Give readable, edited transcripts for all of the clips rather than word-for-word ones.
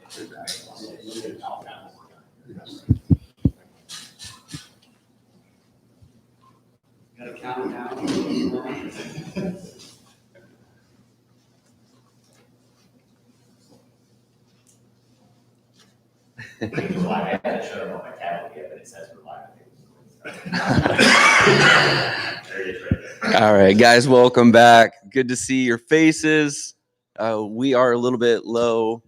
Gotta count down. I haven't showed them on my tablet yet, but it says we're live. There it is right there. All right, guys, welcome back. Good to see your faces. We are a little bit low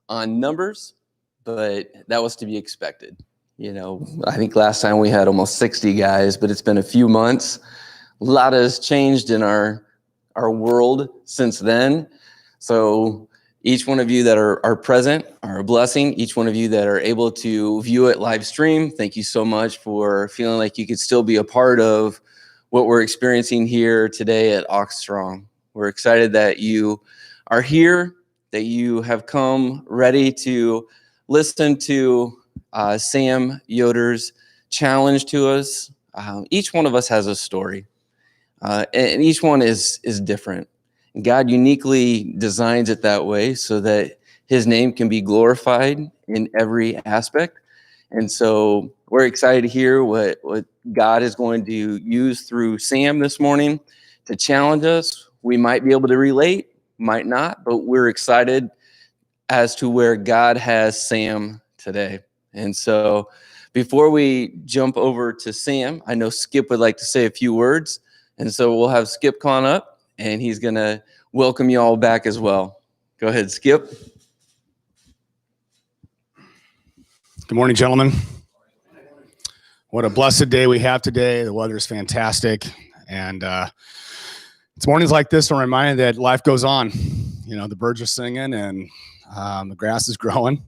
on numbers, but that was to be expected. You know, I think last time we had almost 60 guys, but it's been a few months. A lot has changed in our world since then. So each one of you that are present are a blessing. Each one of you that are able to view it live stream, thank you so much for feeling like you could still be a part of what we're experiencing here today at Ox Strong. We're excited that you are here, that you have come ready to listen to Sam Yoder's challenge to us. Each one of us has a story, and each one is different. God uniquely designs it that way so that his name can be glorified in every aspect. And so we're excited to hear what God is going to use through Sam this morning to challenge us. We might be able to relate, might not, but we're excited as to where God has Sam today. And so before we jump over to Sam, I know Skip would like to say a few words. And so we'll have Skip come up, and he's going to welcome you all back as well. Go ahead, Skip. Good morning, gentlemen. What a blessed day we have today. The weather is fantastic. And it's mornings like this I'm reminded that life goes on. You know, the birds are singing and the grass is growing.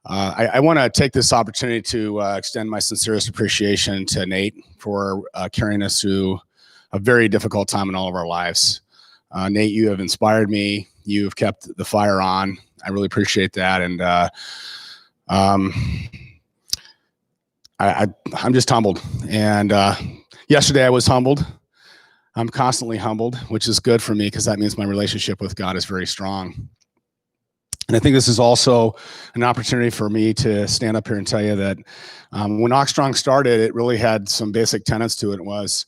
I want to take this opportunity to extend my sincerest appreciation to Nate for carrying us through a very difficult time in all of our lives. Nate, you have inspired me. You've kept the fire on. I really appreciate that. And I'm just humbled. And yesterday I was humbled. I'm constantly humbled, which is good for me because that means my relationship with God is very strong. And I think this is also an opportunity for me to stand up here and tell you that when Ox Strong started, it really had some basic tenets to it. It was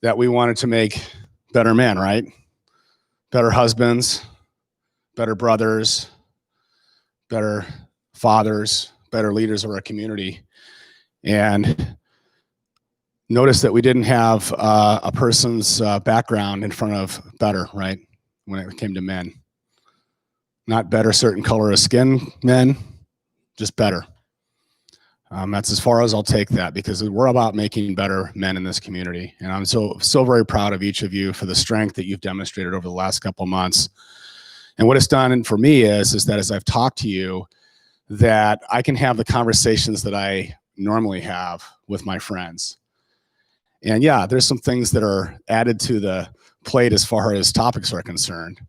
that we wanted to make better men, right? Better husbands, better brothers, better fathers, better leaders of our community. And notice that we didn't have a person's background in front of better, right? When it came to men. Not better certain color of skin men, just better. That's as far as I'll take that because we're about making better men in this community. And I'm so very proud of each of you for the strength that you've demonstrated over the last couple of months. And what it's done for me is that as I've talked to you, that I can have the conversations that I normally have with my friends. And yeah, there's some things that are added to the plate as far as topics are concerned.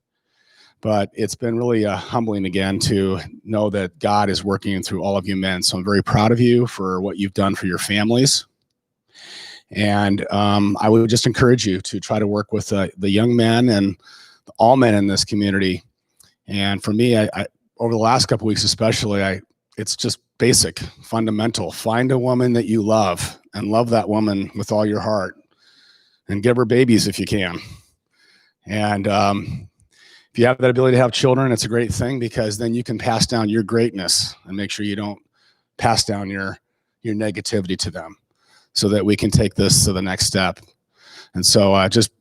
But it's been really humbling again to know that God is working through all of you men. So I'm very proud of you for what you've done for your families. And I would just encourage you to try to work with the young men and all men in this community. And for me, I over the last couple of weeks especially, it's just basic, fundamental. Find a woman that you love and love that woman with all your heart and give her babies if you can. And if you have that ability to have children, it's a great thing because then you can pass down your greatness and make sure you don't pass down your negativity to them so that we can take this to the next step. And so I just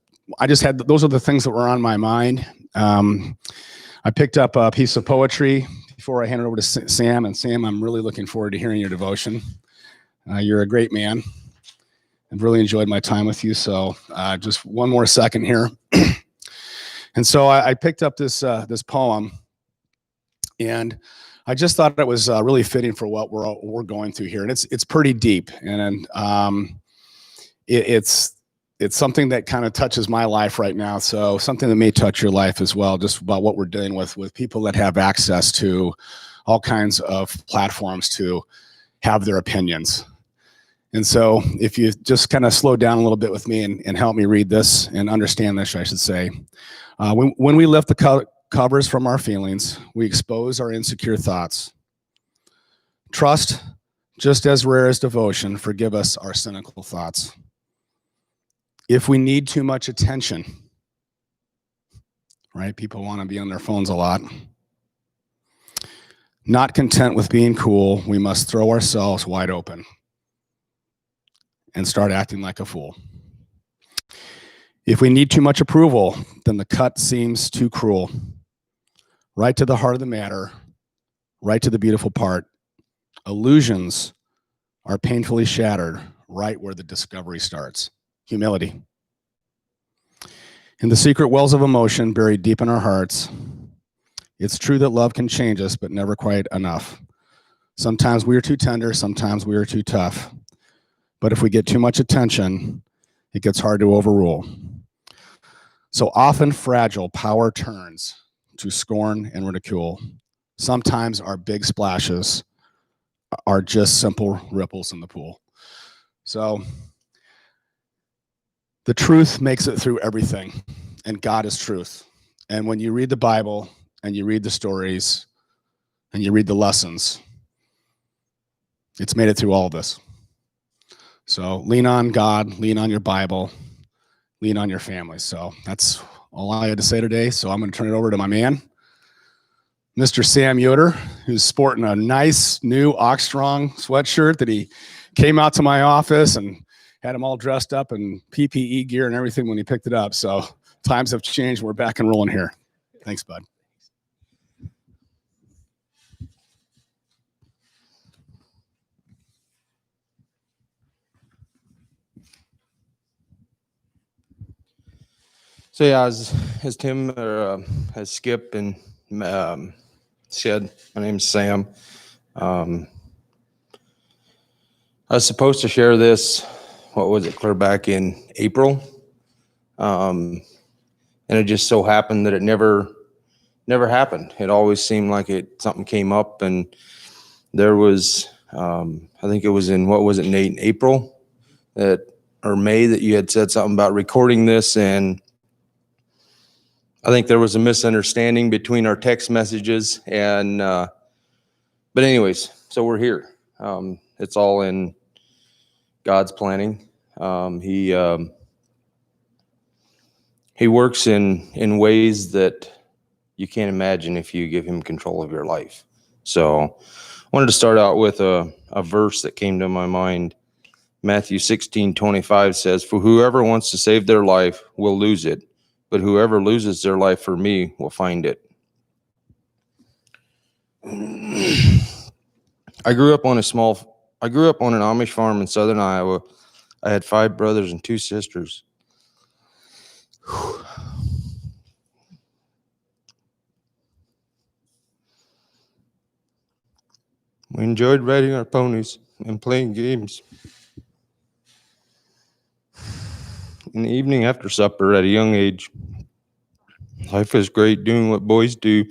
had, those are the things that were on my mind. I picked up a piece of poetry before I hand it over to Sam. And Sam, I'm really looking forward to hearing your devotion. You're a great man. I've really enjoyed my time with you. So just one more second here. And so I picked up this poem, and I just thought it was really fitting for what we're going through here. And it's pretty deep, and it's something that kind of touches my life right now. So something that may touch your life as well, just about what we're dealing with people that have access to all kinds of platforms to have their opinions. And so if you just kind of slow down a little bit with me and help me read this and understand this, I should say. When we lift the covers from our feelings. We expose our insecure thoughts. Trust, just as rare as devotion, forgive us our cynical thoughts. If we need too much attention, right? People want to be on their phones a lot. Not content with being cool, we must throw ourselves wide open and start acting like a fool. If we need too much approval, then the cut seems too cruel. Right to the heart of the matter, right to the beautiful part. Illusions are painfully shattered right where the discovery starts. Humility. In the secret wells of emotion buried deep in our hearts, it's true that love can change us, but never quite enough. Sometimes we are too tender, sometimes we are too tough. But if we get too much attention, it gets hard to overrule. So often fragile power turns to scorn and ridicule. Sometimes our big splashes are just simple ripples in the pool. So the truth makes it through everything, and God is truth. And when you read the Bible and you read the stories and you read the lessons, it's made it through all of this. So lean on God, lean on your Bible, lean on your family. So that's all I had to say today. So I'm going to turn it over to my man, Mr. Sam Yoder, who's sporting a nice new Oxstrong sweatshirt that he came out to my office and had him all dressed up in PPE gear and everything when he picked it up. So times have changed. We're back and rolling here. Thanks, bud. So yeah, as Tim as Skip and said, my name's Sam. I was supposed to share this. What was it? Clear back in April, and it just so happened that it never happened. It always seemed like something came up, and there was I think it was in Nate, in April or May that you had said something about recording this, and I think there was a misunderstanding between our text messages, and but anyways, so we're here. It's all in God's planning. He works in ways that you can't imagine if you give him control of your life. So I wanted to start out with a verse that came to my mind. Matthew 16:25 says, "For whoever wants to save their life will lose it, but whoever loses their life for me will find it." I grew up on an Amish farm in southern Iowa. I had 5 brothers and 2 sisters. We enjoyed riding our ponies and playing games. In the evening after supper at a young age, life was great doing what boys do,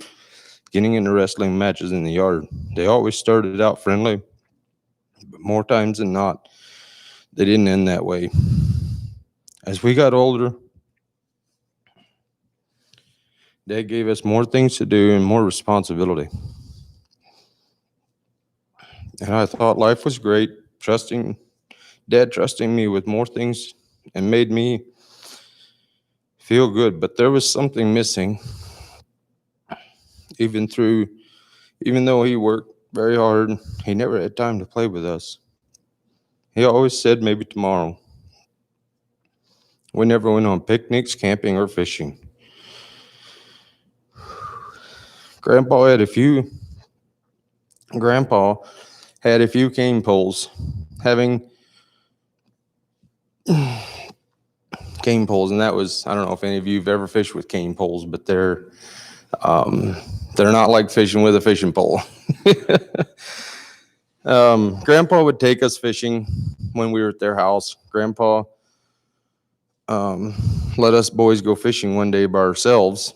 getting into wrestling matches in the yard. They always started out friendly, but more times than not, they didn't end that way. As we got older, Dad gave us more things to do and more responsibility. And I thought life was great, Dad trusting me with more things and made me feel good. But there was something missing. Even though he worked very hard, he never had time to play with us. He always said maybe tomorrow. We never went on picnics, camping, or fishing. Grandpa had a few cane poles. Having cane poles, and that was, I don't know if any of you have ever fished with cane poles, but they're not like fishing with a fishing pole. Grandpa would take us fishing when we were at their house. Grandpa let us boys go fishing one day by ourselves.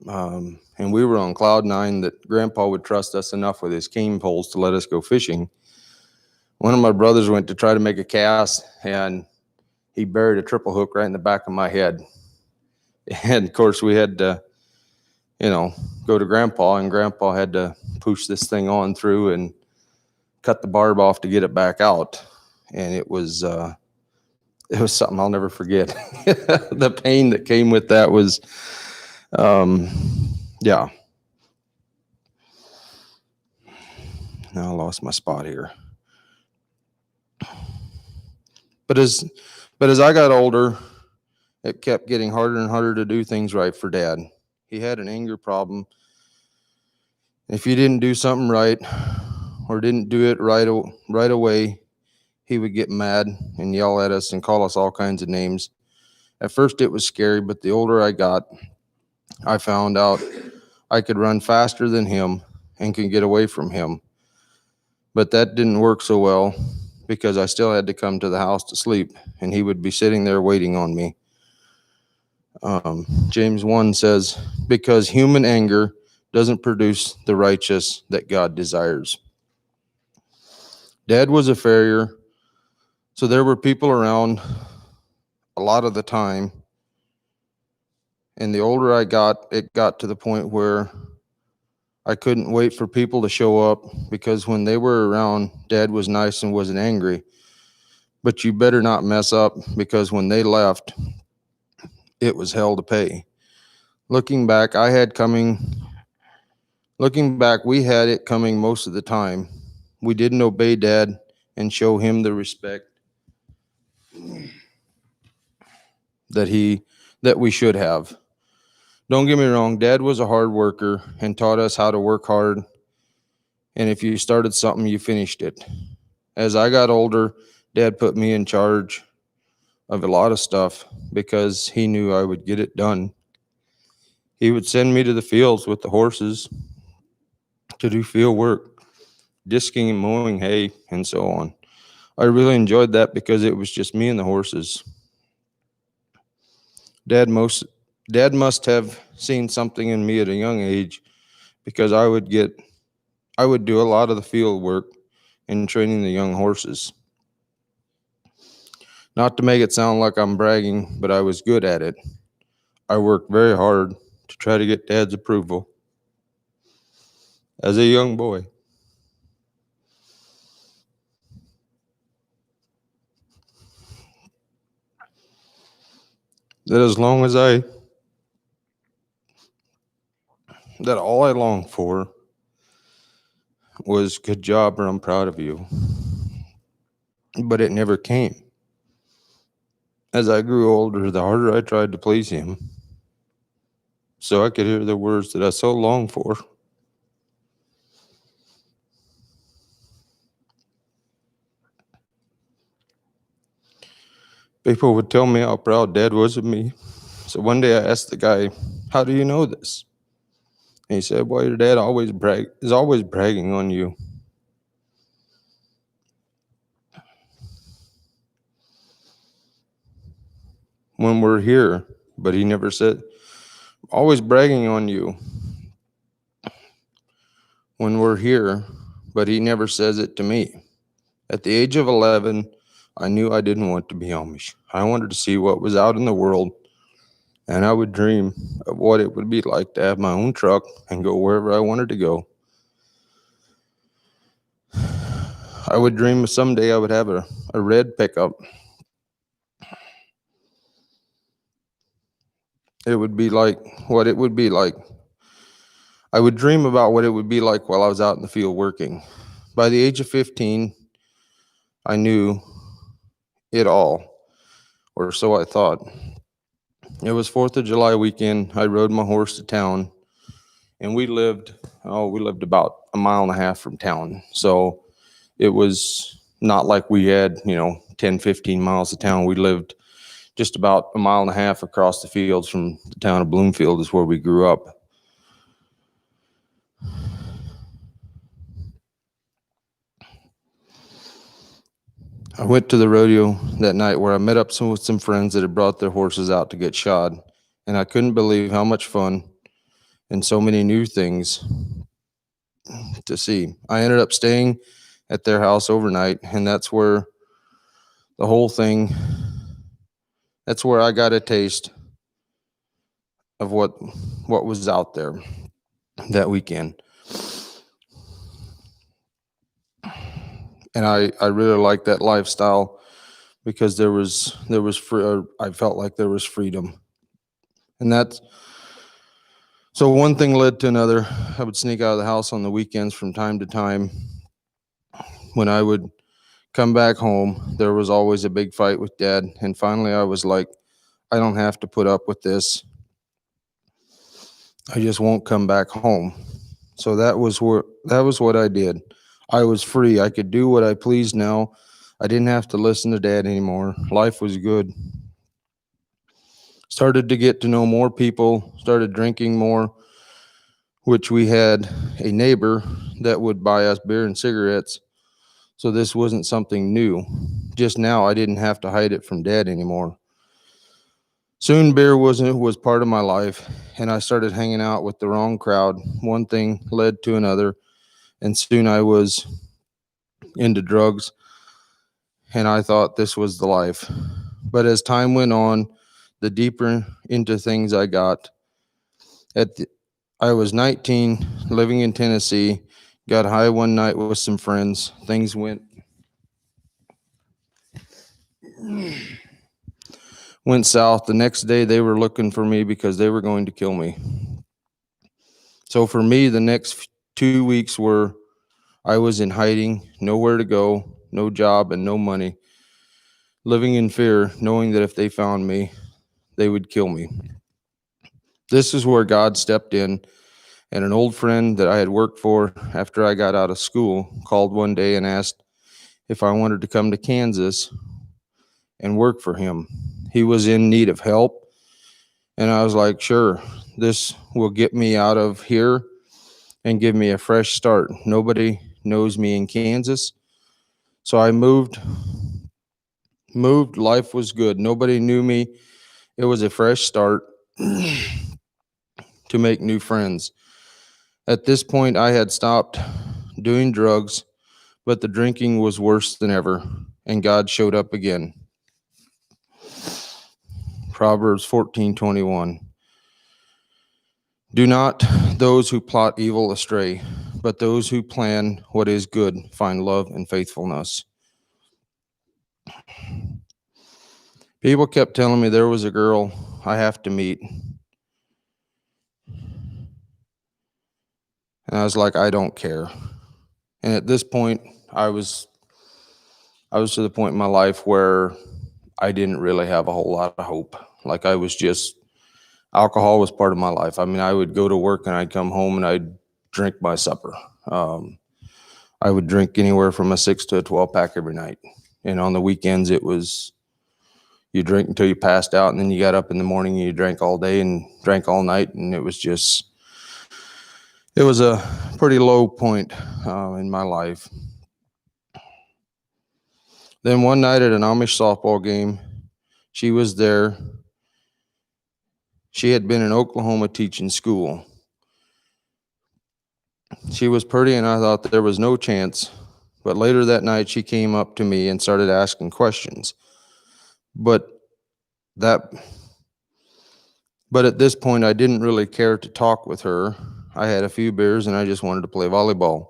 And we were on cloud 9 that Grandpa would trust us enough with his cane poles to let us go fishing. One of my brothers went to try to make a cast, and he buried a triple hook right in the back of my head. And of course, we had to go to Grandpa, and Grandpa had to push this thing on through and cut the barb off to get it back out. And it was something I'll never forget. The pain that came with that was, yeah. Now I lost my spot here. But as I got older, it kept getting harder and harder to do things right for Dad. He had an anger problem. If you didn't do something right or didn't do it right away, he would get mad and yell at us and call us all kinds of names. At first it was scary, but the older I got, I found out I could run faster than him and could get away from him. But that didn't work so well because I still had to come to the house to sleep, and he would be sitting there waiting on me. James 1 says, because human anger doesn't produce the righteous that God desires. Dad was a farrier, so there were people around a lot of the time. And the older I got, it got to the point where I couldn't wait for people to show up, because when they were around, Dad was nice and wasn't angry. But you better not mess up, because when they left, it was hell to pay. Looking back, we had it coming most of the time. We didn't obey Dad and show him the respect that we should have. Don't get me wrong, Dad was a hard worker and taught us how to work hard. And if you started something, you finished it. As I got older, Dad put me in charge of a lot of stuff because he knew I would get it done. He would send me to the fields with the horses to do field work, disking and mowing hay, and so on. I really enjoyed that because it was just me and the horses. Dad must have seen something in me at a young age, because I would do a lot of the field work and training the young horses. Not to make it sound like I'm bragging, but I was good at it. I worked very hard to try to get Dad's approval as a young boy. That all I longed for was good job or I'm proud of you. But it never came. As I grew older, the harder I tried to please him, so I could hear the words that I so longed for. People would tell me how proud Dad was of me. So one day I asked the guy, how do you know this? And he said, well, your dad is always bragging on you. When we're here, but he never said, always bragging on you. When we're here, but he never says it to me. At the age of 11, I knew I didn't want to be Amish. I wanted to see what was out in the world, and I would dream of what it would be like to have my own truck and go wherever I wanted to go. I would dream of someday I would have a red pickup. It would be like what it would be like. I would dream about what it would be like while I was out in the field working. By the age of 15, I knew it all, or so I thought. It was 4th of July weekend. I rode my horse to town, and we lived about a mile and a half from town. So it was not like we had, 10, 15 miles to town. We lived just about a mile and a half across the fields from the town of Bloomfield is where we grew up. I went to the rodeo that night where I met up with some friends that had brought their horses out to get shod, and I couldn't believe how much fun and so many new things to see. I ended up staying at their house overnight, and that's where I got a taste of what was out there that weekend. And I really liked that lifestyle because there was I felt like there was freedom. And so one thing led to another. I would sneak out of the house on the weekends from time to time. When I would come back home, there was always a big fight with Dad. And finally I was like, I don't have to put up with this. I just won't come back home. So that was what I did. I was free. I could do what I pleased now. I didn't have to listen to Dad anymore. Life was good. Started to get to know more people, started drinking more, which we had a neighbor that would buy us beer and cigarettes. So this wasn't something new. Just now I didn't have to hide it from Dad anymore. Soon beer was part of my life, and I started hanging out with the wrong crowd. One thing led to another, and soon I was into drugs, and I thought this was the life. But as time went on, the deeper into things I got. I was 19, living in Tennessee, got high one night with some friends. Things went south. The next day they were looking for me because they were going to kill me. So for me, the next 2 weeks I was in hiding, nowhere to go, no job and no money, living in fear, knowing that if they found me, they would kill me. This is where God stepped in, and an old friend that I had worked for after I got out of school called one day and asked if I wanted to come to Kansas and work for him. He was in need of help, and I was like, sure, this will get me out of here and give me a fresh start. Nobody knows me in Kansas. So I moved. Life was good. Nobody knew me. It was a fresh start to make new friends. At this point, I had stopped doing drugs, but the drinking was worse than ever, and God showed up again. Proverbs 14:21. Do not those who plot evil astray, but those who plan what is good find love and faithfulness. People kept telling me there was a girl I have to meet. And I was like, I don't care. And at this point, I was to the point in my life where I didn't really have a whole lot of hope. Like alcohol was part of my life. I mean, I would go to work and I'd come home and I'd drink my supper. I would drink anywhere from a 6 to a 12 pack every night. And on the weekends, it was, you drink until you passed out, and then you got up in the morning and you drank all day and drank all night. And it was a pretty low point in my life. Then one night at an Amish softball game, she was there. She had been in Oklahoma teaching school. She was pretty, and I thought there was no chance. But later that night, she came up to me and started asking questions. But at this point, I didn't really care to talk with her. I had a few beers, and I just wanted to play volleyball.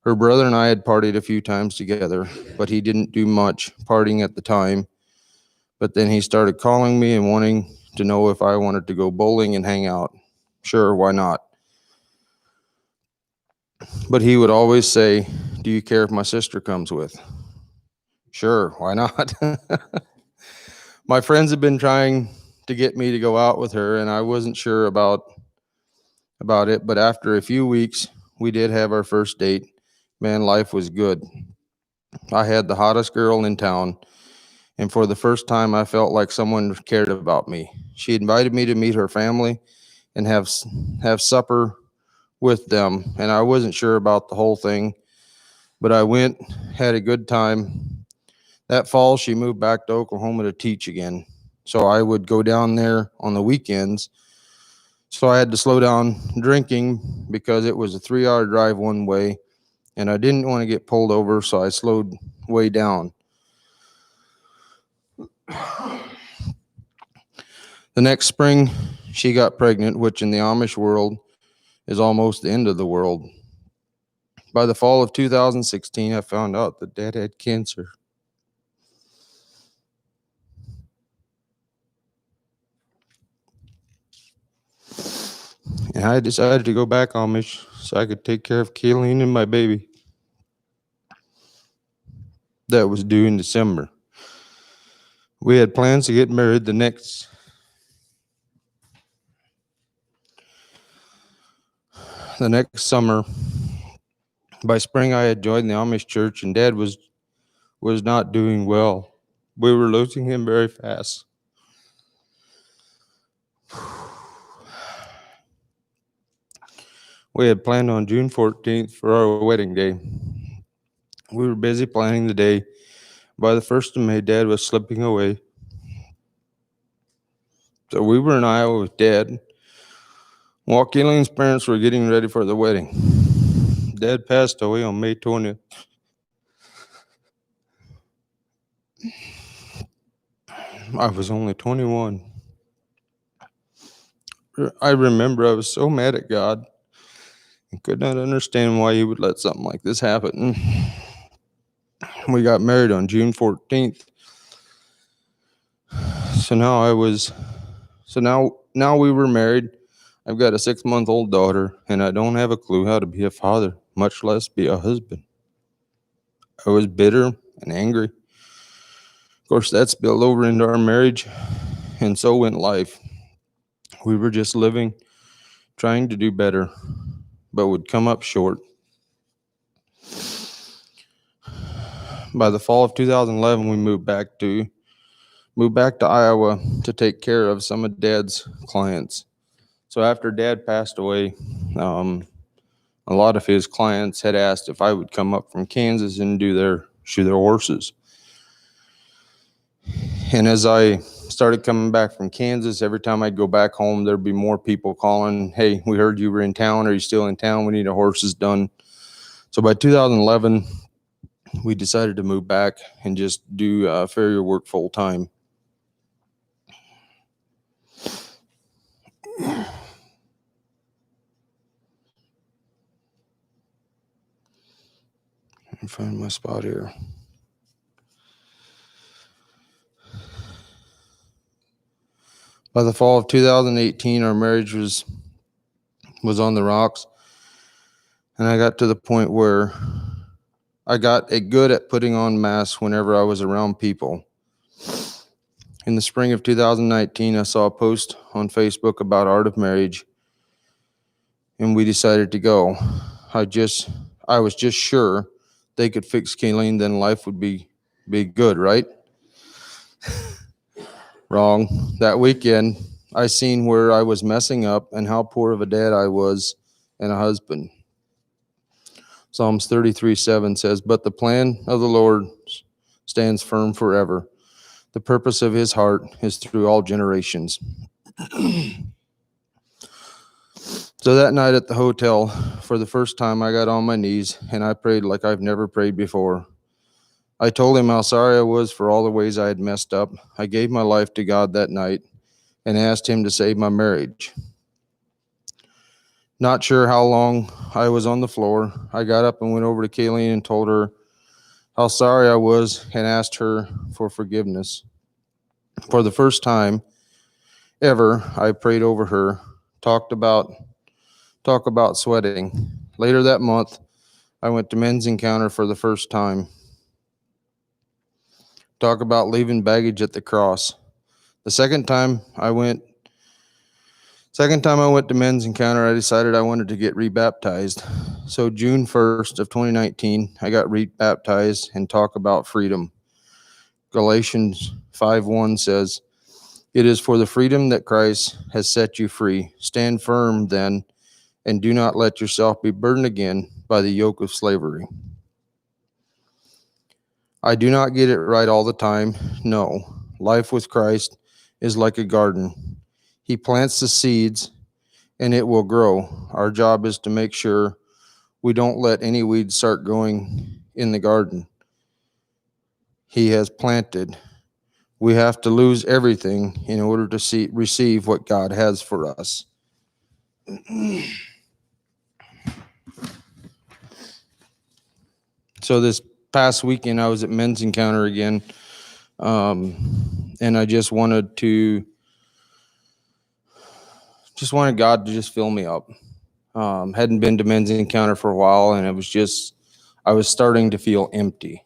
Her brother and I had partied a few times together, but he didn't do much partying at the time. But then he started calling me and wanting to know if I wanted to go bowling and hang out. Sure, why not? But he would always say, do you care if my sister comes with? Sure, why not? My friends had been trying to get me to go out with her, and I wasn't sure about it. But after a few weeks, we did have our first date. Man, life was good. I had the hottest girl in town, and for the first time, I felt like someone cared about me. She invited me to meet her family and have supper with them, and I wasn't sure about the whole thing, but I went, had a good time. That fall, she moved back to Oklahoma to teach again, so I would go down there on the weekends. So I had to slow down drinking because it was a 3-hour drive one way, and I didn't want to get pulled over, so I slowed way down. The next spring, she got pregnant, which in the Amish world is almost the end of the world. By the fall of 2016, I found out that Dad had cancer. And I decided to go back Amish so I could take care of Kayleen and my baby. That was due in December. We had plans to get married the next summer. By spring, I had joined the Amish church, and Dad was not doing well. We were losing him very fast. We had planned on June 14th for our wedding day. We were busy planning the day. By the 1st of May, Dad was slipping away. So we were in Iowa with Dad, while Kayleen's parents were getting ready for the wedding. Dad passed away on May 20th. I was only 21. I remember I was so mad at God and could not understand why he would let something like this happen. We got married on June 14th. So now we were married. I've got a 6-month-old daughter, and I don't have a clue how to be a father, much less be a husband. I was bitter and angry. Of course, that spilled over into our marriage, and so went life. We were just living, trying to do better, but would come up short. By the fall of 2011, we moved back to Iowa to take care of some of Dad's clients. So after Dad passed away, a lot of his clients had asked if I would come up from Kansas and shoe their horses. And as I started coming back from Kansas, every time I'd go back home, there'd be more people calling, "Hey, we heard you were in town. Are you still in town? We need our horses done." So by 2011, we decided to move back and just do farrier work full time. Let me find my spot here. By the fall of 2018, our marriage was on the rocks, and I got to the point where I got good at putting on masks whenever I was around people. In the spring of 2019, I saw a post on Facebook about Art of Marriage, and we decided to go. I was just sure they could fix Kayleen, then life would be good, right? Wrong. That weekend, I seen where I was messing up and how poor of a dad I was and a husband. Psalms 33:7 says, "But the plan of the Lord stands firm forever. The purpose of his heart is through all generations." So that night at the hotel, for the first time, I got on my knees and I prayed like I've never prayed before. I told him how sorry I was for all the ways I had messed up. I gave my life to God that night and asked him to save my marriage. Not sure how long I was on the floor. I got up and went over to Kayleen and told her how sorry I was and asked her for forgiveness. For the first time ever, I prayed over her, talk about sweating. Later that month, I went to men's encounter for the first time. Talk about leaving baggage at the cross. The second time I went to men's encounter, I decided I wanted to get rebaptized. So June 1st of 2019, I got rebaptized and talk about freedom. Galatians 5:1 says, "It is for the freedom that Christ has set you free. Stand firm then, and do not let yourself be burdened again by the yoke of slavery." I do not get it right all the time. No, life with Christ is like a garden. He plants the seeds and it will grow. Our job is to make sure we don't let any weeds start growing in the garden He has planted. We have to lose everything in order to receive what God has for us. So this past weekend, I was at Men's Encounter again, and I just wanted God to just fill me up. Hadn't been to Men's Encounter for a while, and I was starting to feel empty,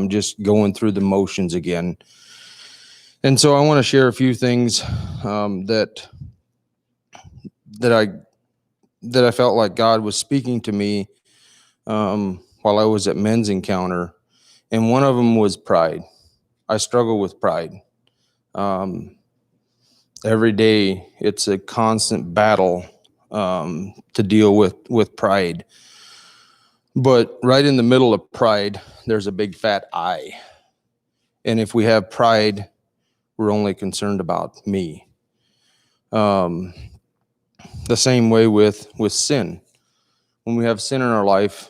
just going through the motions again. And so I want to share a few things that I felt like God was speaking to me while I was at Men's Encounter, and one of them was pride. I struggle with pride. Every day, it's a constant battle to deal with pride. But right in the middle of pride, there's a big fat I. And if we have pride, we're only concerned about me. The same way with sin. When we have sin in our life,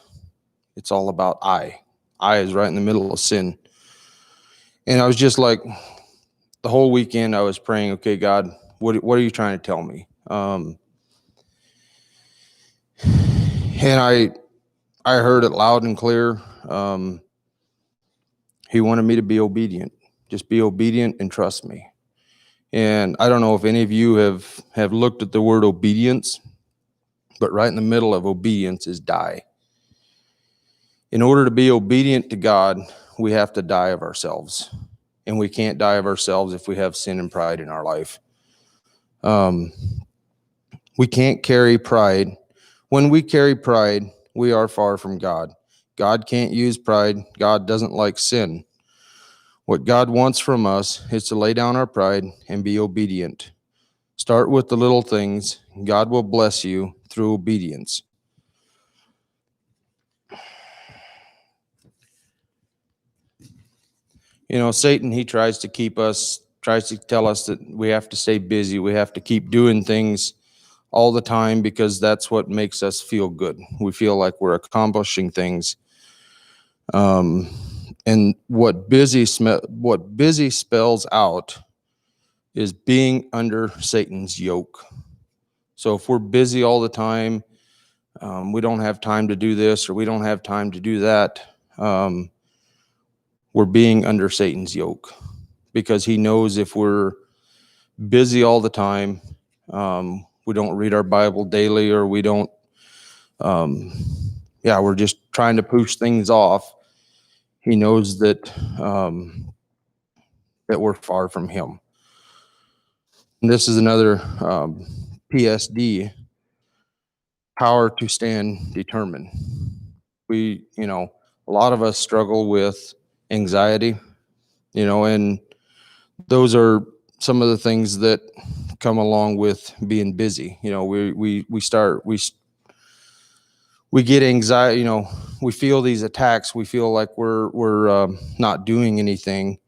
it's all about I. I is right in the middle of sin. And I was just like, the whole weekend I was praying, okay, God, what are you trying to tell me? And I heard it loud and clear. He wanted me to be obedient. Just be obedient and trust me. And I don't know if any of you have looked at the word obedience, but right in the middle of obedience is die. In order to be obedient to God, we have to die of ourselves. And we can't die of ourselves if we have sin and pride in our life. We can't carry pride. When we carry pride, we are far from God. God can't use pride. God doesn't like sin. What God wants from us is to lay down our pride and be obedient. Start with the little things. God will bless you through obedience. You know, Satan, he tries to tell us that we have to stay busy. We have to keep doing things all the time because that's what makes us feel good. We feel like we're accomplishing things. And what busy spells out is being under Satan's yoke. So if we're busy all the time, we don't have time to do this or we don't have time to do that, we're being under Satan's yoke because he knows if we're busy all the time, we don't read our Bible daily or we don't, we're just trying to push things off. He knows that we're far from him. And this is another PSD, power to stand determined. A lot of us struggle with anxiety, and those are some of the things that come along with being busy. We get anxiety, we feel these attacks. We feel like we're not doing anything.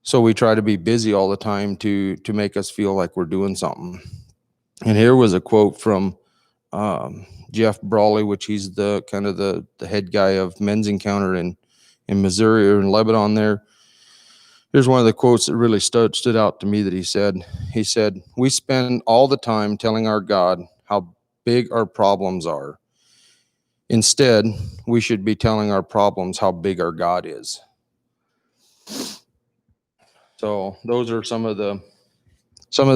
So we try to be busy all the time to make us feel like we're doing something. And here was a quote from Jeff Brawley, which he's the kind of the head guy of Men's Encounter in Missouri or in Lebanon there. Here's one of the quotes that really stood out to me that he said. He said, "We spend all the time telling our God how big our problems are. Instead, we should be telling our problems how big our God is." So those are some of the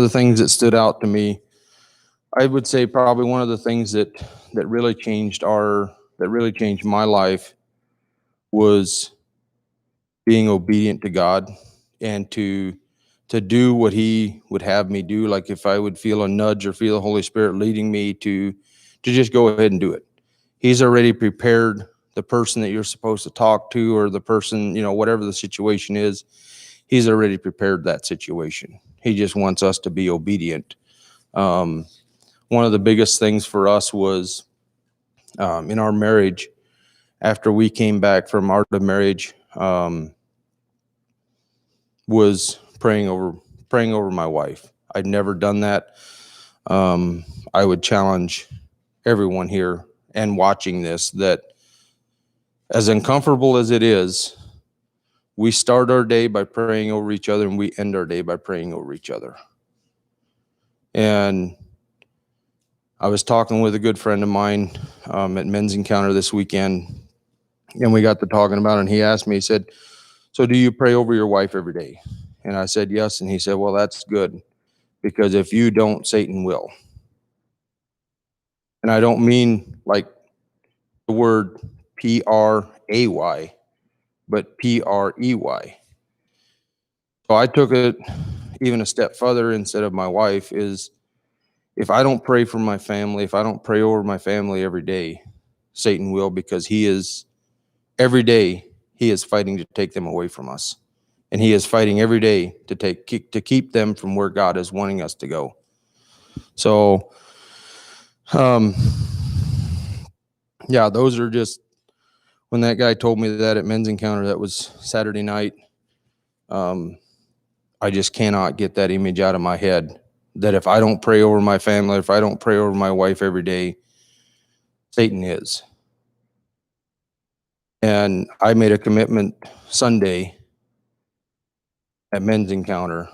things that stood out to me. I would say probably one of the things that really changed my life was being obedient to God and to do what he would have me do. Like if I would feel a nudge or feel the Holy Spirit leading me to just go ahead and do it. He's already prepared the person that you're supposed to talk to or the person, whatever the situation is, he's already prepared that situation. He just wants us to be obedient. One of the biggest things for us was in our marriage, after we came back from Art of Marriage, was praying over my wife. I'd never done that. I would challenge everyone here and watching this that as uncomfortable as it is, We start our day by praying over each other, and we end our day by praying over each other. And I was talking with a good friend of mine at Men's Encounter this weekend, and we got to talking about it, and he asked me, he said, so do you pray over your wife every day? And I said, yes. And he said, well, that's good, because if you don't, Satan will. And I don't mean like the word P-R-A-Y, but P-R-E-Y. So I took it even a step further. Instead of my wife, is if I don't pray for my family, if I don't pray over my family every day, Satan will, because he is, every day, he is fighting to take them away from us. And he is fighting every day to keep them from where God is wanting us to go. So, yeah, those are just, when that guy told me that at Men's Encounter, that was Saturday night, I just cannot get that image out of my head, that if I don't pray over my family, if I don't pray over my wife every day, Satan is. And I made a commitment Sunday at Men's Encounter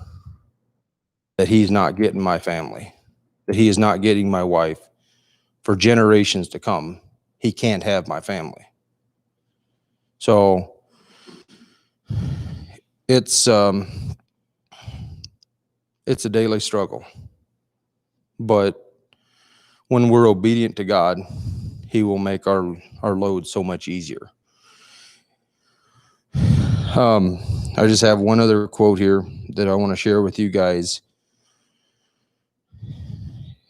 that he's not getting my family, that he is not getting my wife for generations to come. He can't have my family. So it's a daily struggle. But when we're obedient to God, he will make our load so much easier. I just have one other quote here that I want to share with you guys.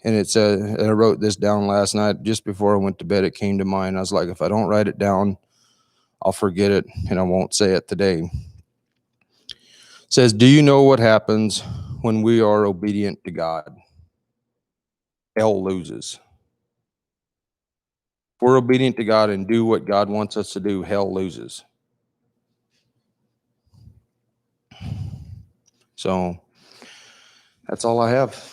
And it's and I wrote this down last night just before I went to bed. It came to mind. I was like, if I don't write it down, I'll forget it, and I won't say it today. It says, do you know what happens when we are obedient to God? Hell loses. If we're obedient to God and do what God wants us to do, hell loses. So that's all I have.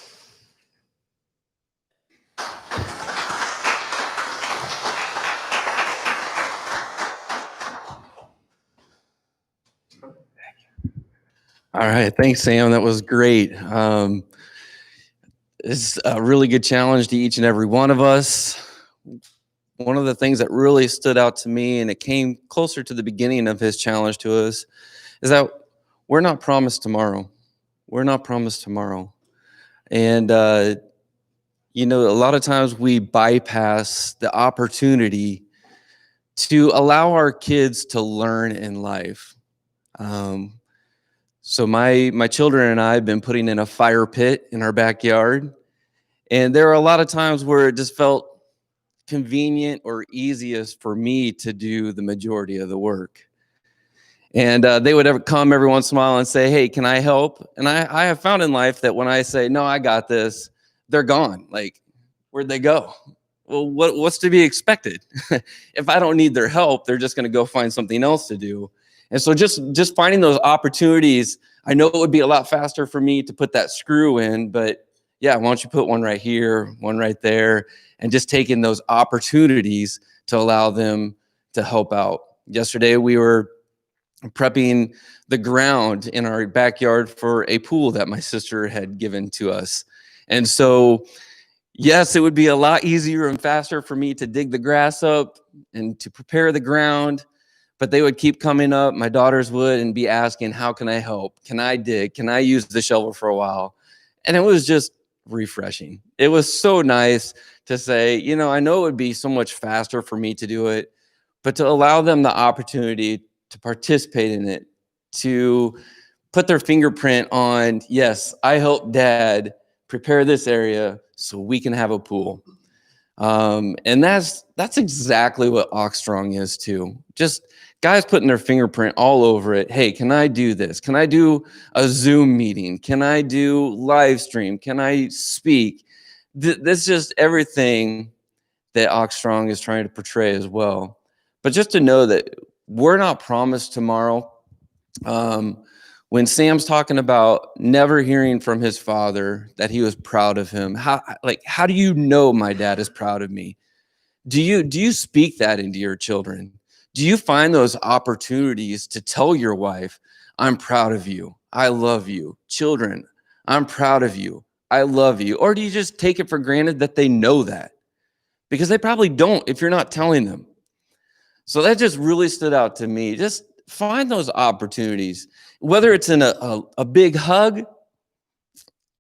All right. Thanks, Sam. That was great. It's a really good challenge to each and every one of us. One of the things that really stood out to me, and it came closer to the beginning of his challenge to us, is that we're not promised tomorrow. We're not promised tomorrow. And, you know, a lot of times we bypass the opportunity to allow our kids to learn in life. So my children and I have been putting in a fire pit in our backyard. And there are a lot of times where it just felt convenient or easiest for me to do the majority of the work. And they would come every once in a while and say, hey, can I help? And I have found in life that when I say, no, I got this, they're gone. Like, where'd they go? Well, what's to be expected? If I don't need their help, they're just going to go find something else to do. And so just finding those opportunities, I know it would be a lot faster for me to put that screw in, but yeah, why don't you put one right here, one right there, and just taking those opportunities to allow them to help out. Yesterday, we were prepping the ground in our backyard for a pool that my sister had given to us. And so, yes, it would be a lot easier and faster for me to dig the grass up and to prepare the ground, but they would keep coming up, my daughters would, and be asking, how can I help? Can I dig? Can I use the shovel for a while? And it was just refreshing. It was so nice to say, you know, I know it would be so much faster for me to do it, but to allow them the opportunity to participate in it, to put their fingerprint on, yes, I helped Dad prepare this area so we can have a pool. And that's exactly what Oxstrong is too. Just guys putting their fingerprint all over it. Hey, can I do this? Can I do a Zoom meeting? Can I do live stream? Can I speak? This is just everything that Oxstrong is trying to portray as well. But just to know that we're not promised tomorrow. When Sam's talking about never hearing from his father that he was proud of him, how do you know my dad is proud of me? Do you speak that into your children? Do you find those opportunities to tell your wife, I'm proud of you, I love you? Children, I'm proud of you, I love you. Or do you just take it for granted that they know that? Because they probably don't if you're not telling them. So that just really stood out to me. Just find those opportunities, whether it's in a big hug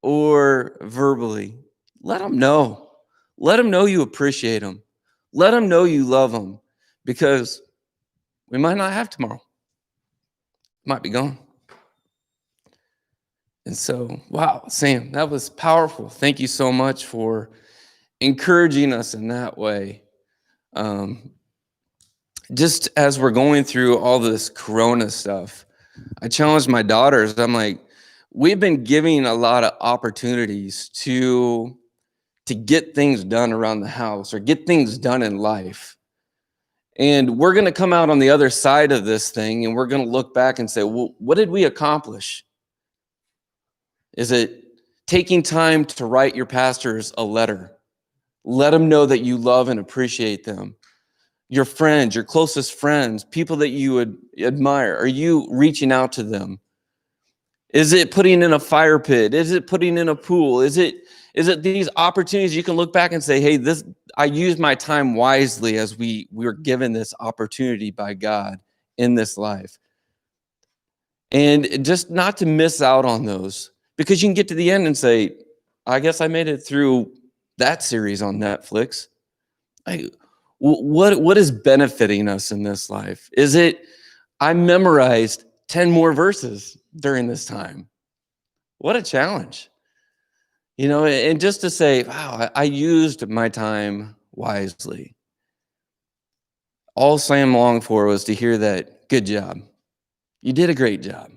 or verbally. Let them know. Let them know you appreciate them. Let them know you love them, because we might not have tomorrow. Might be gone. And so, wow, Sam, that was powerful. Thank you so much for encouraging us in that way. Just as we're going through all this Corona stuff, I challenged my daughters. I'm like, we've been giving a lot of opportunities to get things done around the house or get things done in life. And we're going to come out on the other side of this thing, and we're going to look back and say, well, what did we accomplish? Is it taking time to write your pastors a letter? Let them know that you love and appreciate them. Your friends, your closest friends, people that you would admire, are you reaching out to them? Is it putting in a fire pit? Is it putting in a pool? Is it these opportunities you can look back and say, hey, I used my time wisely as we were given this opportunity by God in this life. And just not to miss out on those, because you can get to the end and say, I guess I made it through that series on Netflix. What is benefiting us in this life? Is it, I memorized 10 more verses during this time? What a challenge. And just to say, wow, I used my time wisely. All Sam longed for was to hear that, good job. You did a great job.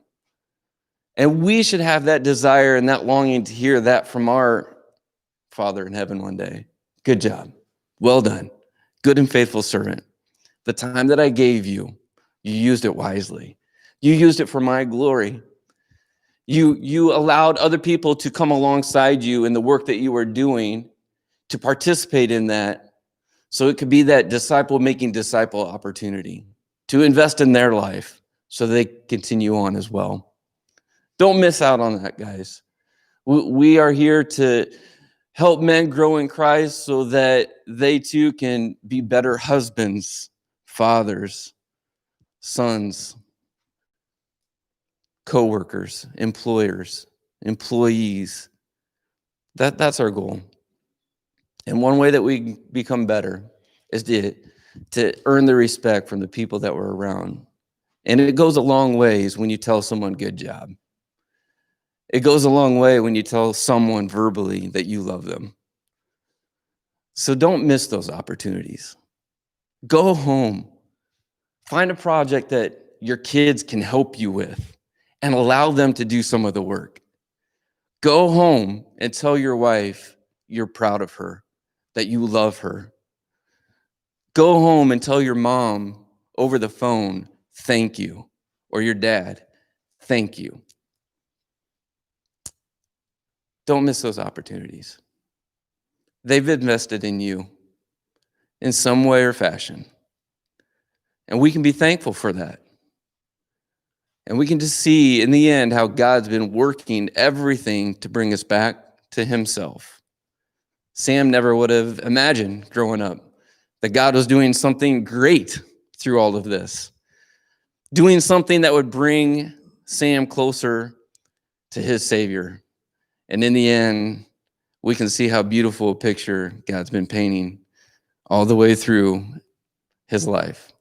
And we should have that desire and that longing to hear that from our Father in heaven one day. Good job. Well done. Good and faithful servant. The time that I gave you, you used it wisely. You used it for my glory. You allowed other people to come alongside you in the work that you were doing, to participate in that, so it could be that disciple making disciple opportunity, to invest in their life so they continue on as well. Don't miss out on that, guys. We are here to help men grow in Christ so that they too can be better husbands, fathers, sons, co-workers, employers, employees. That's our goal. And one way that we become better is to earn the respect from the people that we're around. And it goes a long ways when you tell someone good job. It goes a long way when you tell someone verbally that you love them. So don't miss those opportunities. Go home. Find a project that your kids can help you with and allow them to do some of the work. Go home and tell your wife you're proud of her, that you love her. Go home and tell your mom over the phone, thank you, or your dad, thank you. Don't miss those opportunities. They've invested in you in some way or fashion. And we can be thankful for that. And we can just see in the end how God's been working everything to bring us back to himself. Sam never would have imagined growing up that God was doing something great through all of this, doing something that would bring Sam closer to his Savior. And in the end, we can see how beautiful a picture God's been painting all the way through his life.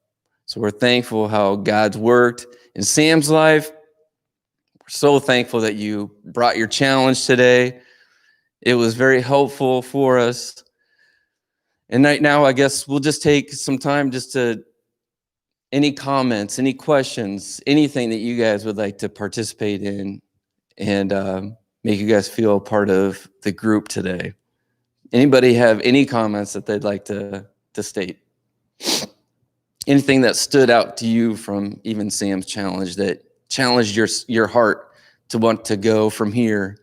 So we're thankful how God's worked in Sam's life. We're so thankful that you brought your challenge today. It was very helpful for us. And right now, I guess we'll just take some time just to, any comments, any questions, anything that you guys would like to participate in and make you guys feel part of the group today. Anybody have any comments that they'd like to state? Anything that stood out to you from even Sam's challenge, that challenged your heart to want to go from here,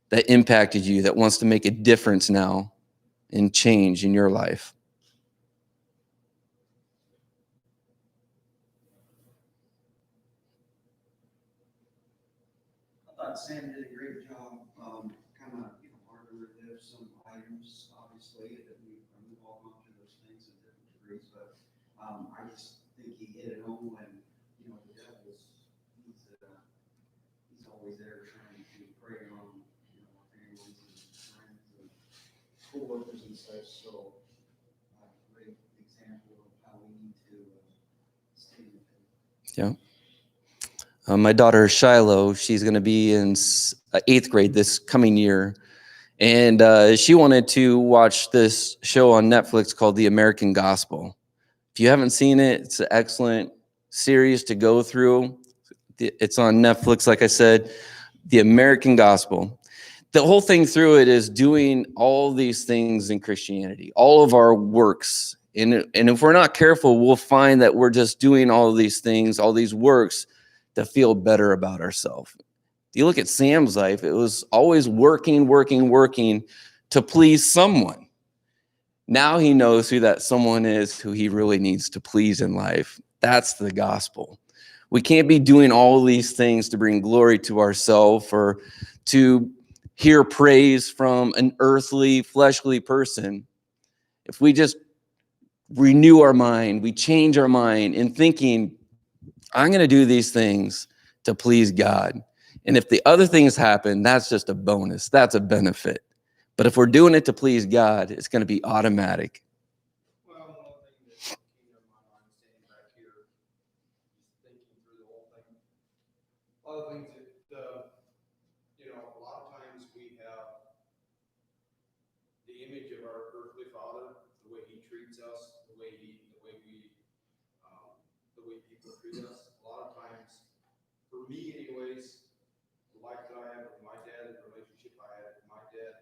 that impacted you, that wants to make a difference now and change in your life? Sam did a great job, kind of, hard to relive some items, obviously, that we've all gone through those things in different degrees, but, I just think he hit it home when, the devil's, he's always there trying to prey on, our families and friends and co-workers and such, so, great example of how we need to, stay in faith. Yeah. My daughter Shiloh, she's going to be in 8th grade this coming year, and she wanted to watch this show on Netflix called The American Gospel. If you haven't seen it, it's an excellent series to go through. It's on Netflix, like I said, The American Gospel. The whole thing through it is doing all these things in Christianity, all of our works. And if we're not careful, we'll find that we're just doing all of these things, all these works to feel better about ourselves. You look at Sam's life, it was always working to please someone. Now he knows who that someone is, who he really needs to please in life. That's the gospel. We can't be doing all these things to bring glory to ourselves or to hear praise from an earthly, fleshly person. If we just renew our mind, we change our mind in thinking, I'm going to do these things to please God. And if the other things happen, that's just a bonus. That's a benefit. But if we're doing it to please God, it's going to be automatic. Well, one thing that came to my mind standing back here, just thinking through the whole thing. A lot of things that, a lot of times we have the image of our earthly father, the way he treats us, the way people treat us. A lot of times, for me anyways, the life that I had with my dad, the relationship I had with my dad,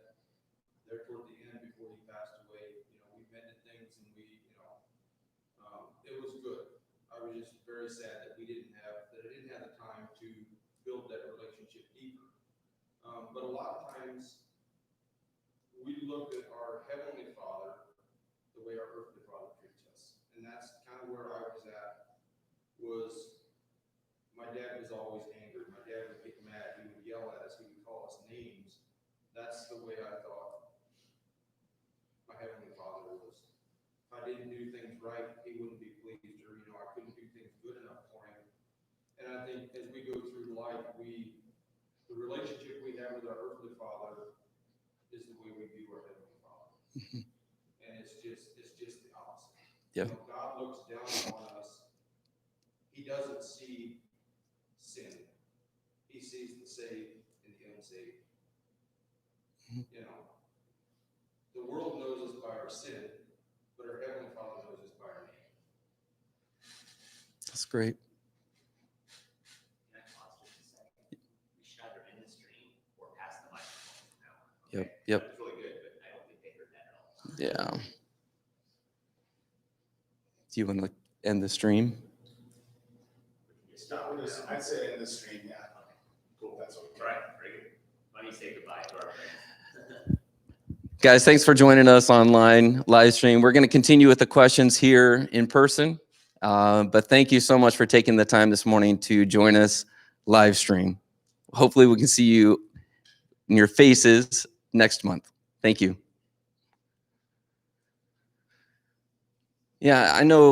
there toward the end before he passed away, we mended things and it was good. I was just very sad that I didn't have the time to build that relationship deeper. But a lot of times we look at our Heavenly Father the way our earthly father treats us. And that's kind of where I was at, my dad was always angry. My dad would get mad. He would yell at us. He would call us names. That's the way I thought my Heavenly Father was. If I didn't do things right, he wouldn't be pleased, or, I couldn't do things good enough for him. And I think as we go through life, the relationship we have with our earthly father is the way we view our Heavenly Father. And it's just the opposite. Yeah. God looks down on us. He doesn't see sin. He sees the saved and the unsaved. The world knows us by our sin, but our Heavenly Father knows us by our name. That's great. We should either end the stream or pass the microphone now. Okay? Yep. That's really good, but I don't think they heard that at all. Yeah. Do you want to end the stream? Stop. I'd say in the stream, yeah. Cool, that's okay. All right, very good. Why don't you say goodbye to our friends? Guys, thanks for joining us online live stream. We're going to continue with the questions here in person. But thank you so much for taking the time this morning to join us live stream. Hopefully we can see you in your faces next month. Thank you. Yeah, I know